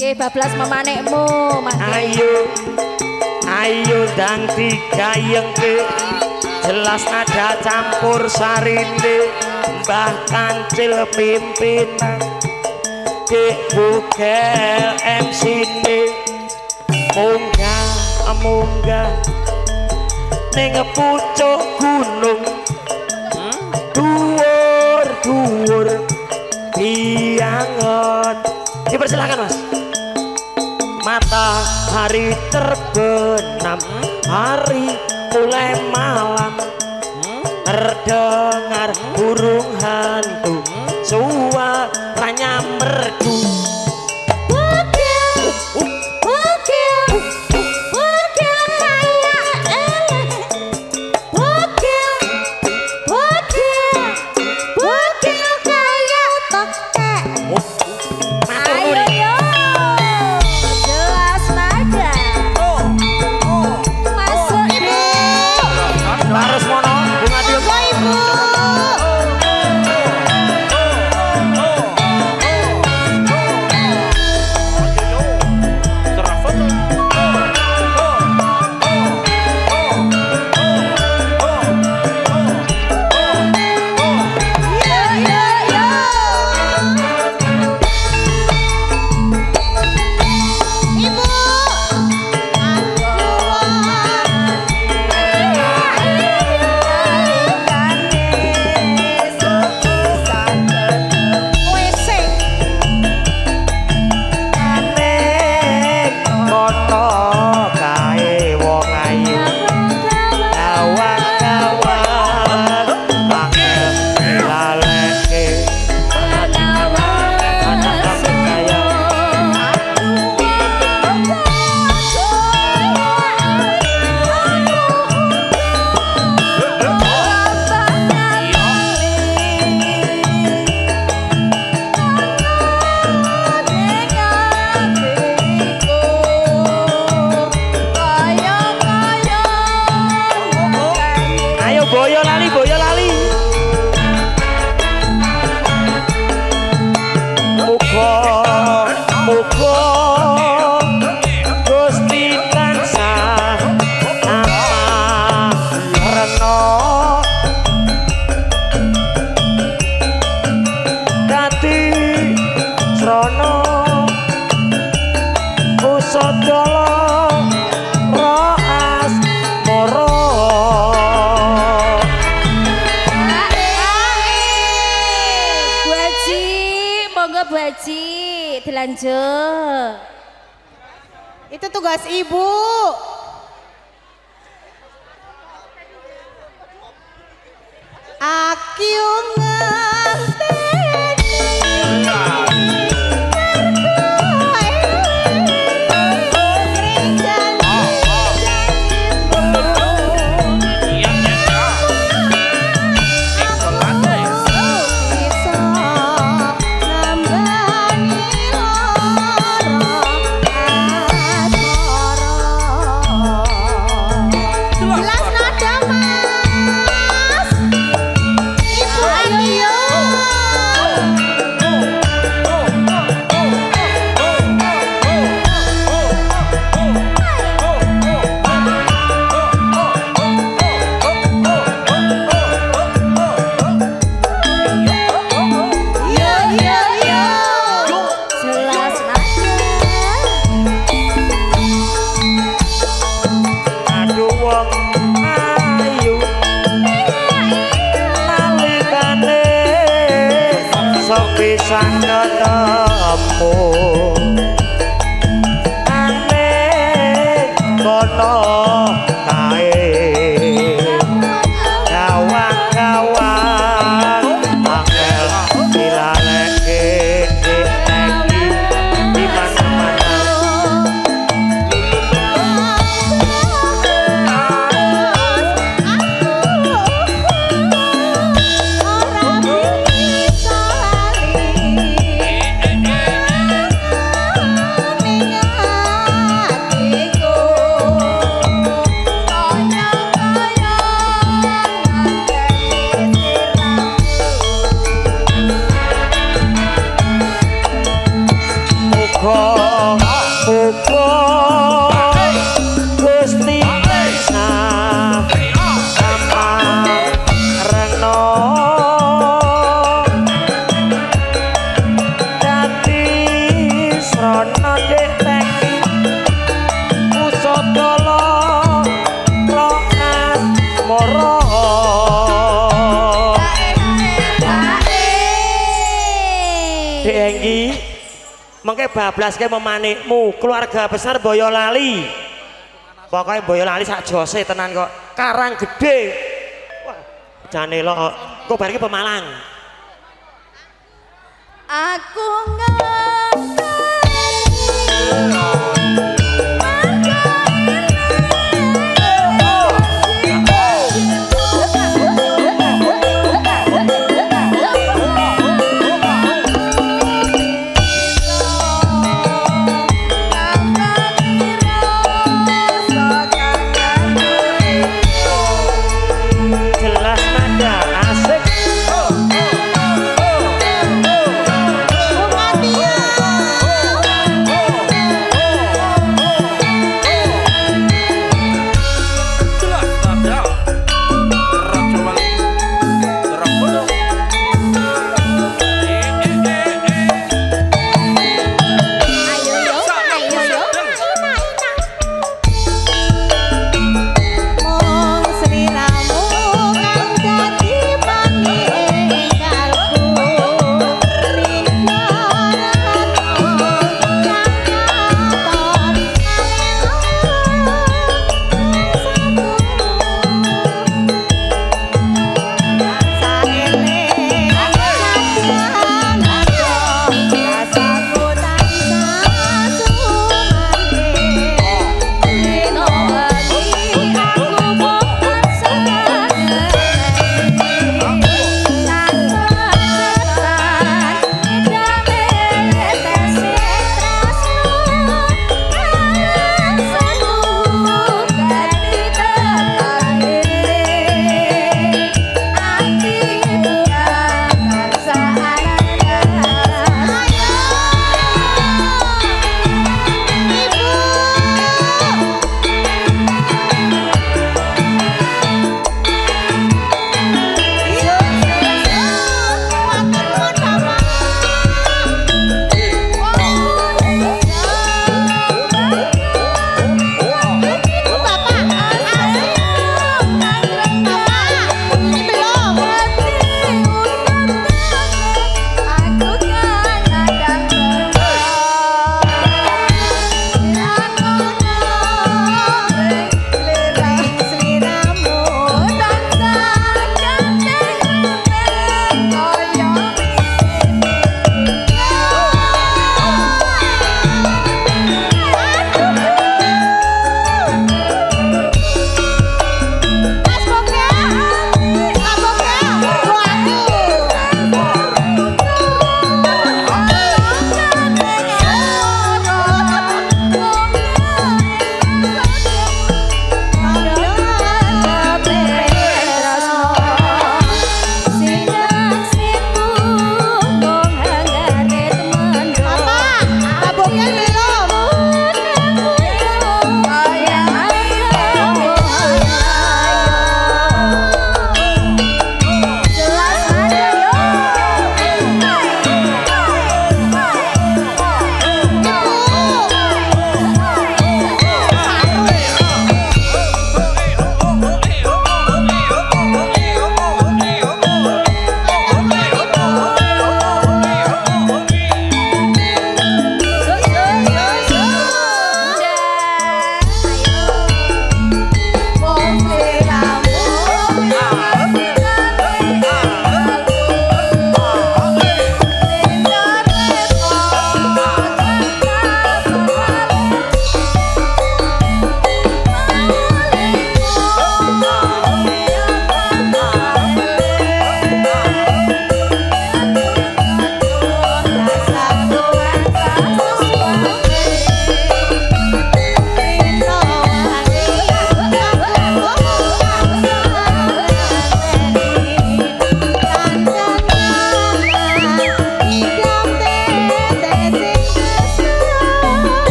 Nggih bablas memanekmu, Mas. Ayo dang digayengke jelas nada campur sarine Mbah Kancil pimpinan Dik Bugel MC-ne munggah ning pucuk gunung dhuwur bianget dipersilakan Mas. Matahari terbenam, hari mulai malam, terdengar burung hantu, suaranya merdu. Dilanjut. Itu tugas ibu. Aku ngerti. Pisang ketemu aneh kono kae kawan-kawan angel dilaleke lagi di mana-mana Dek Enggi mengke bablas ke memanikmu keluarga besar Boyolali. Pokoknya Boyolali sak jose tenan kok. Karang gede. Wah, jane lo kok bar iki Pemalang. Aku ngerti Jelas nada asik. Bunga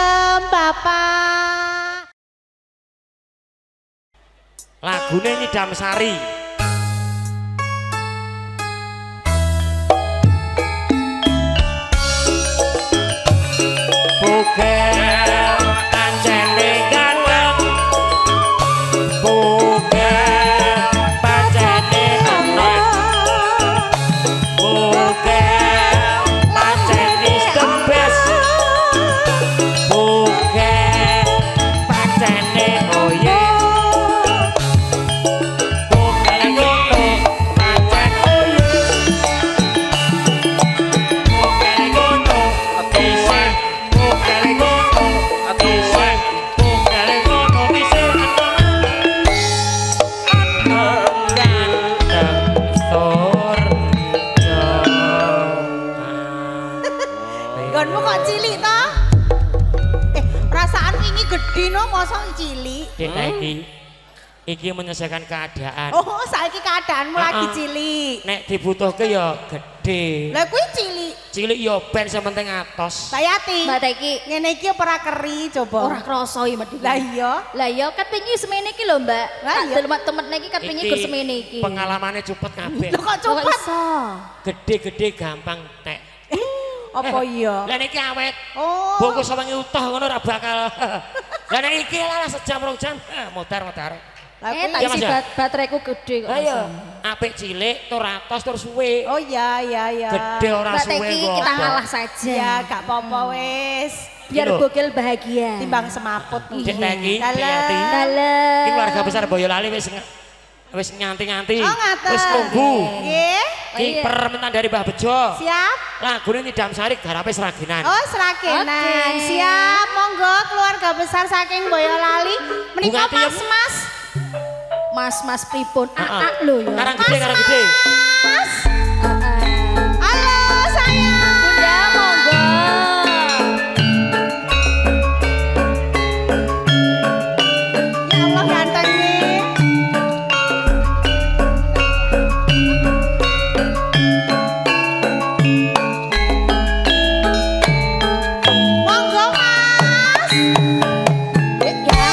ayem Bapak. Lagune Nyidam Sari. Bukan kancane ganteng, bukan pancene enak, bukan pancene the best, bukan pancene oye, bukan ngono pancen oye, bukan ngono bisa. Gonmu kok cilik toh? Perasaan ini gede no, mosok cilik. Dek iki menyelesaikan keadaan. Oh, saiki keadaanmu lagi cilik. Nek dibutuhke ya gede. Lah kuwi cilik. Cilik ya ben sementing atos. Sayati. Mbak Teki. Ngene iki apa ora keri coba? Ora krasa ya Mbak. Lah iya. Lah iya kat wingi semene iki lho Mbak. Lah iya. Temen-temen iki kat wingi gur semene iki. Pengalamane cepet kabeh. Lho kok Kok cepet? iso? Gede-gede gampang tek. Apa iya? Lah niki awet. Oh. Bungkus sewengi utuh ngono ora bakal. Lah nek iki lah sejam rong jam, muter-muter. Lah Tak kuwi. Mas, isi ya? bateraiku gede kok. Ayo, apik cilik tur atos tur suwe. Oh iya iya iya. Gede ora Mbak suwe Teki kok. kita ngalah saja. Ya gak apa-apa wis. Biar Lho. bogel bahagia. Timbang semaput. Dek Teki, Dek Dalam. Yati. Dalam. Iki keluarga besar Boyolali wis nyanti-nyanti. Oh ngaten. Wis nunggu. Nggih. Ki iya. permintaan dari Mbah Bejo. Siap. Lagune Nyidam Sari garape Seraginan. Oh, seragenan. Oke. Siap, monggo keluarga besar saking Boyolali. Menika Bungati ya, Bu. Mas. Mas pripun? Heeh. Aa lho ya. Karang gede, karang gede. Mas. Heeh. Halo, sayang. Bunda monggo. Ya Allah gantengnya. Monggo Mas. Dek ya.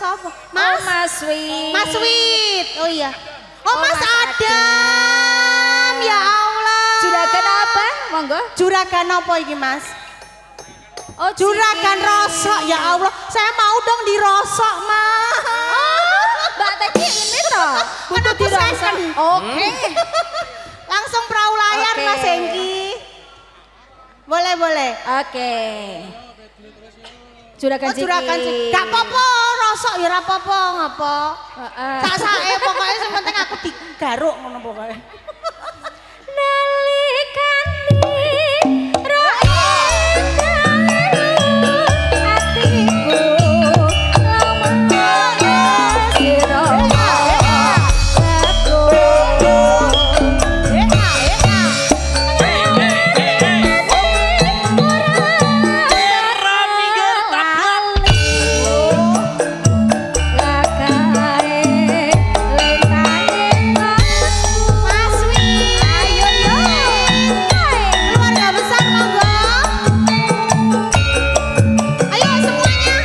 sapa? Mas, Mas Wit. Mas Wit. Oh iya. Oh, Mas Mas Adam. Ya Allah. Juragan apa? Monggo. Juragan apa iki, Mas? Oh, Juragan rosok. Ya Allah, saya mau dong dirosok, Mas. Mbak Teki ini toh. Butuh aku dirasa. second. Oke. Langsung perahu layar, Oke. Mas Hengki. Boleh, boleh. Oke. Juragan Oh, juragan Ciki. gak apa-apa, rosok ya ora apa-apa, ngapa. Heeh. Tak sae pokoknya sing penting aku digaruk ngono pokoke. Nalikane ro atiku lamane sira Mas Wi, ayo yo. Keluarga besar monggo. Ayo semuanya.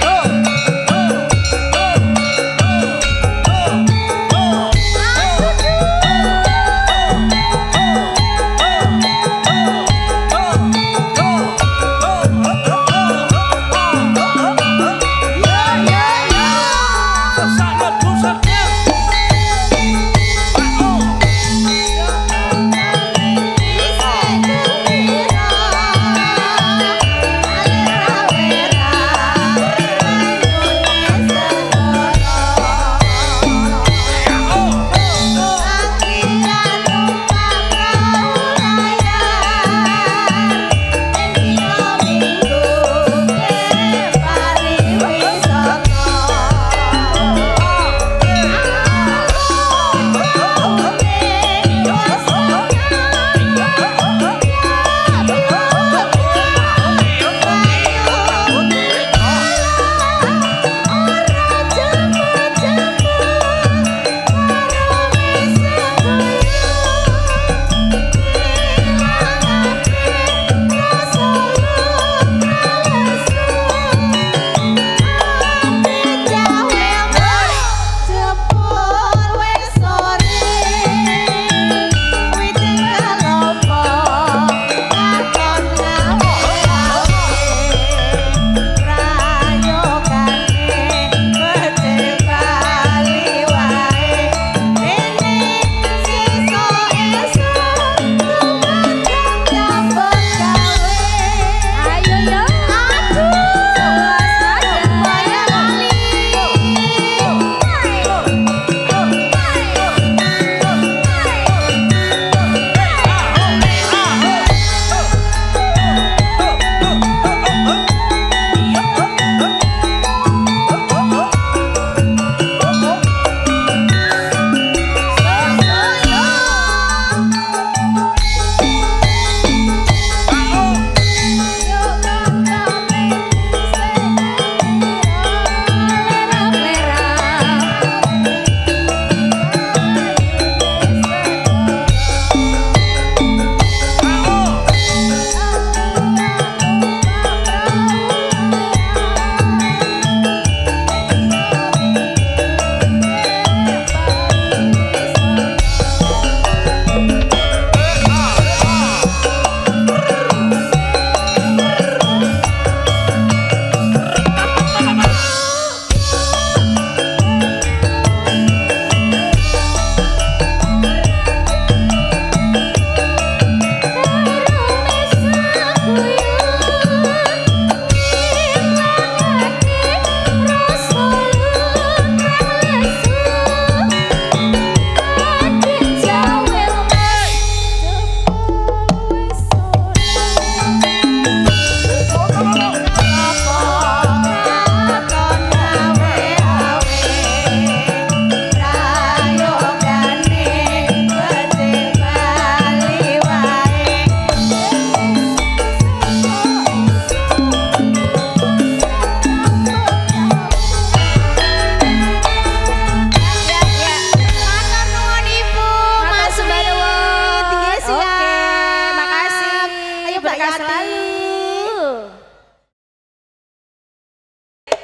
ayo yo berkah selalu.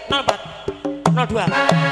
04 02